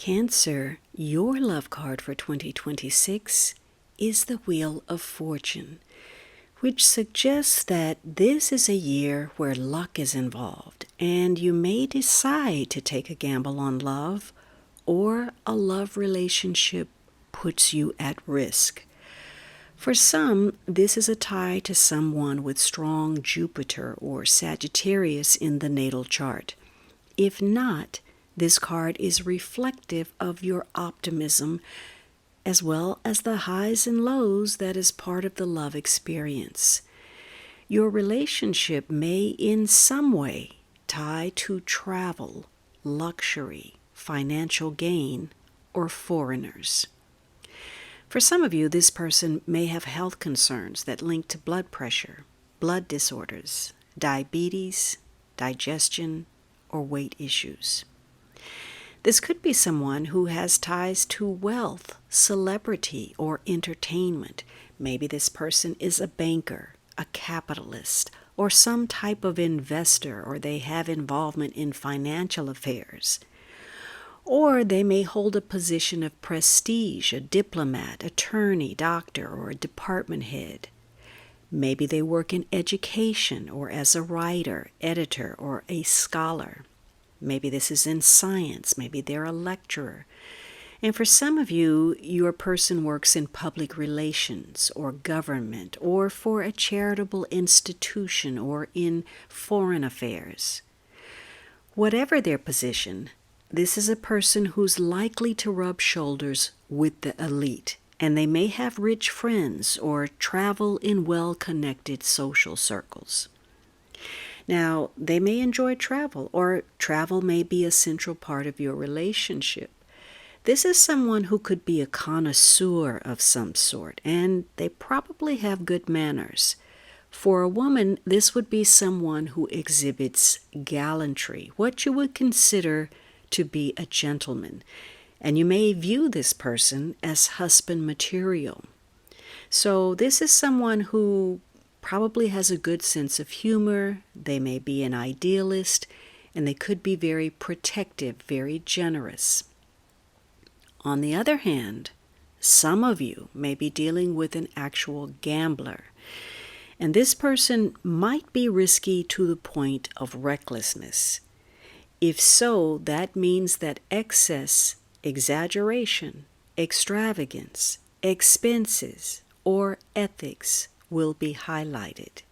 Cancer, your love card for 2026 is the Wheel of Fortune, which suggests that this is a year where luck is involved, and you may decide to take a gamble on love, or a love relationship puts you at risk. For some, this is a tie to someone with strong Jupiter or Sagittarius in the natal chart. If not, this card is reflective of your optimism, as well as the highs and lows that is part of the love experience. Your relationship may in some way tie to travel, luxury, financial gain, or foreigners. For some of you, this person may have health concerns that link to blood pressure, blood disorders, diabetes, digestion, or weight issues. This could be someone who has ties to wealth, celebrity, or entertainment. Maybe this person is a banker, a capitalist, or some type of investor, or they have involvement in financial affairs. Or they may hold a position of prestige, a diplomat, attorney, doctor, or a department head. Maybe they work in education or as a writer, editor, or a scholar. Maybe this is in science. Maybe they're a lecturer. And for some of you, your person works in public relations or government or for a charitable institution or in foreign affairs. Whatever their position, this is a person who's likely to rub shoulders with the elite, and they may have rich friends or travel in well-connected social circles. Now, they may enjoy travel, or travel may be a central part of your relationship. This is someone who could be a connoisseur of some sort, and they probably have good manners. For a woman, this would be someone who exhibits gallantry, what you would consider to be a gentleman, and you may view this person as husband material. So this is someone who probably has a good sense of humor. They may be an idealist, and they could be very protective, very generous. On the other hand, some of you may be dealing with an actual gambler, and this person might be risky to the point of recklessness. If so, that means that excess, exaggeration, extravagance, expenses, or ethics will be highlighted.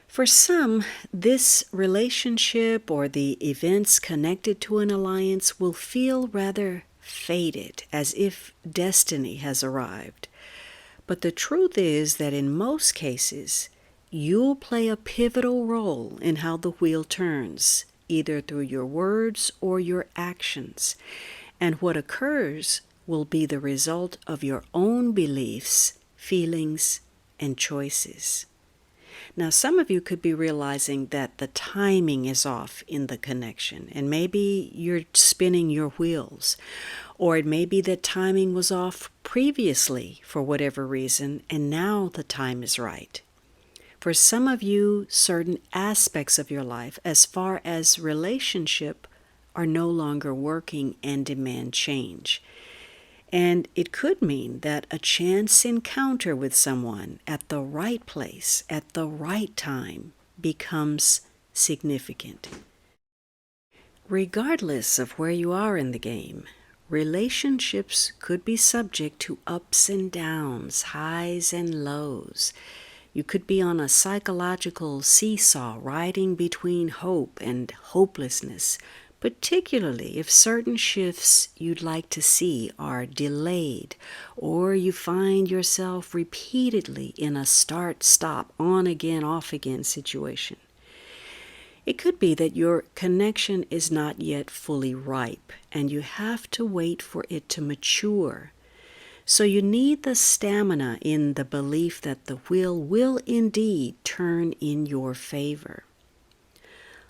For some, this relationship or the events connected to an alliance will feel rather fated, as if destiny has arrived. But the truth is that in most cases, you'll play a pivotal role in how the wheel turns, either through your words or your actions. And what occurs will be the result of your own beliefs, feelings, and choices. Now, some of you could be realizing that the timing is off in the connection, and maybe you're spinning your wheels. Or it may be that timing was off previously for whatever reason, and now the time is right. For some of you, certain aspects of your life, as far as relationship, are no longer working and demand change. And it could mean that a chance encounter with someone at the right place, at the right time, becomes significant. Regardless of where you are in the game, relationships could be subject to ups and downs, highs and lows. You could be on a psychological seesaw riding between hope and hopelessness, particularly if certain shifts you'd like to see are delayed, or you find yourself repeatedly in a start-stop, on-again, off-again situation. It could be that your connection is not yet fully ripe, and you have to wait for it to mature. So you need the stamina in the belief that the wheel will indeed turn in your favor.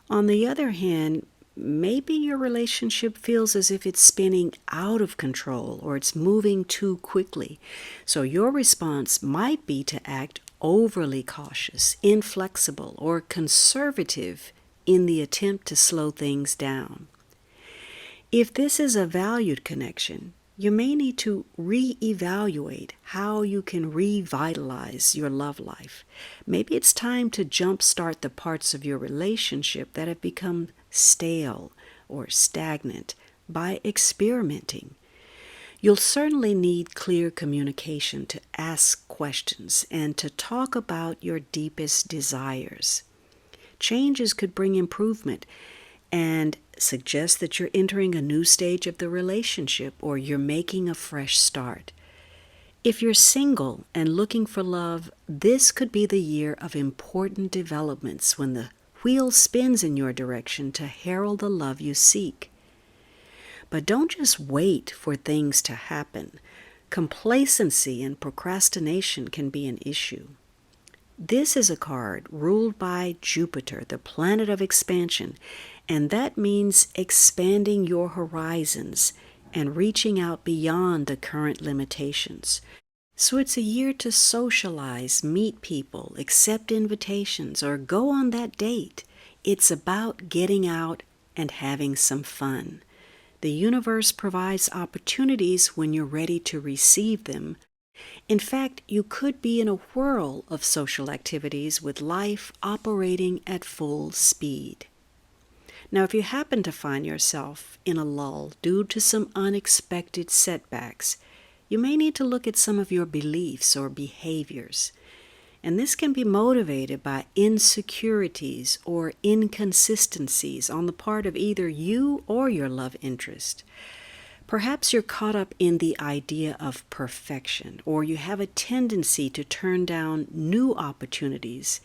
On the other hand, maybe your relationship feels as if it's spinning out of control or it's moving too quickly. So your response might be to act overly cautious, inflexible, or conservative in the attempt to slow things down. If this is a valued connection, you may need to reevaluate how you can revitalize your love life. Maybe it's time to jumpstart the parts of your relationship that have become stale or stagnant by experimenting. You'll certainly need clear communication to ask questions and to talk about your deepest desires. Changes could bring improvement and suggest that you're entering a new stage of the relationship or you're making a fresh start. If you're single and looking for love, this could be the year of important developments when the wheel spins in your direction to herald the love you seek. But don't just wait for things to happen. Complacency and procrastination can be an issue. This is a card ruled by Jupiter, the planet of expansion, and that means expanding your horizons and reaching out beyond the current limitations. So it's a year to socialize, meet people, accept invitations, or go on that date. It's about getting out and having some fun. The universe provides opportunities when you're ready to receive them. In fact, you could be in a whirl of social activities with life operating at full speed. Now, if you happen to find yourself in a lull due to some unexpected setbacks, you may need to look at some of your beliefs or behaviors. And this can be motivated by insecurities or inconsistencies on the part of either you or your love interest. Perhaps you're caught up in the idea of perfection, or you have a tendency to turn down new opportunities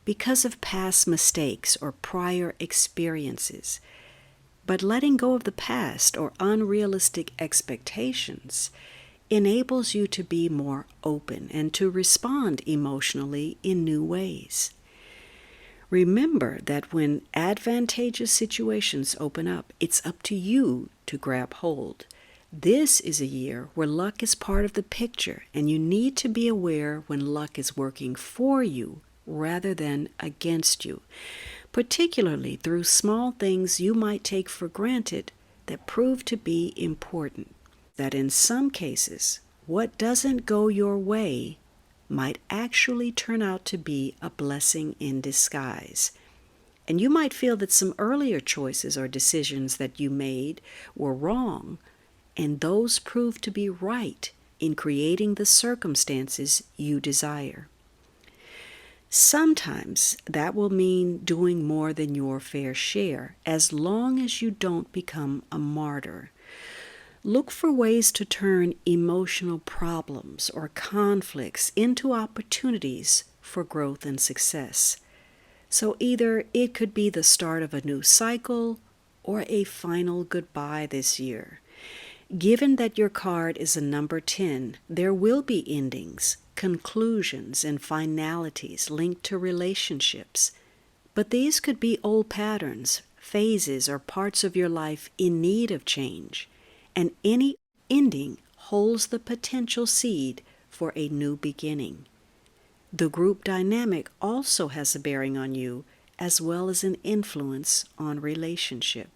because of past mistakes or prior experiences. But letting go of the past or unrealistic expectations enables you to be more open and to respond emotionally in new ways. Remember that when advantageous situations open up, it's up to you to grab hold. This is a year where luck is part of the picture, and you need to be aware when luck is working for you rather than against you, particularly through small things you might take for granted that prove to be important. That in some cases, what doesn't go your way might actually turn out to be a blessing in disguise. And you might feel that some earlier choices or decisions that you made were wrong, and those proved to be right in creating the circumstances you desire. Sometimes that will mean doing more than your fair share, as long as you don't become a martyr. Look for ways to turn emotional problems or conflicts into opportunities for growth and success. So either it could be the start of a new cycle or a final goodbye this year. Given that your card is a number 10, there will be endings, conclusions, and finalities linked to relationships. But these could be old patterns, phases, or parts of your life in need of change. And any ending holds the potential seed for a new beginning. The group dynamic also has a bearing on you, as well as an influence on relationship.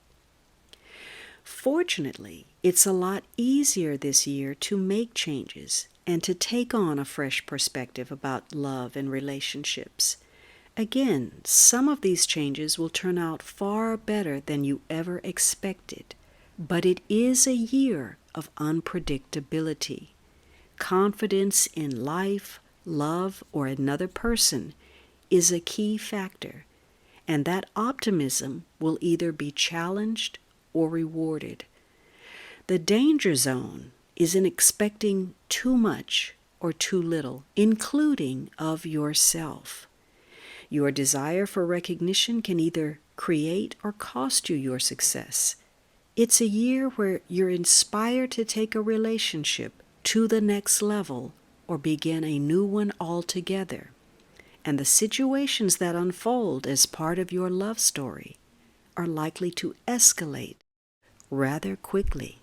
Fortunately, it's a lot easier this year to make changes and to take on a fresh perspective about love and relationships. Again, some of these changes will turn out far better than you ever expected. But it is a year of unpredictability. Confidence in life, love, or another person is a key factor, and that optimism will either be challenged or rewarded. The danger zone is in expecting too much or too little, including of yourself. Your desire for recognition can either create or cost you your success. It's a year where you're inspired to take a relationship to the next level or begin a new one altogether. And the situations that unfold as part of your love story are likely to escalate rather quickly.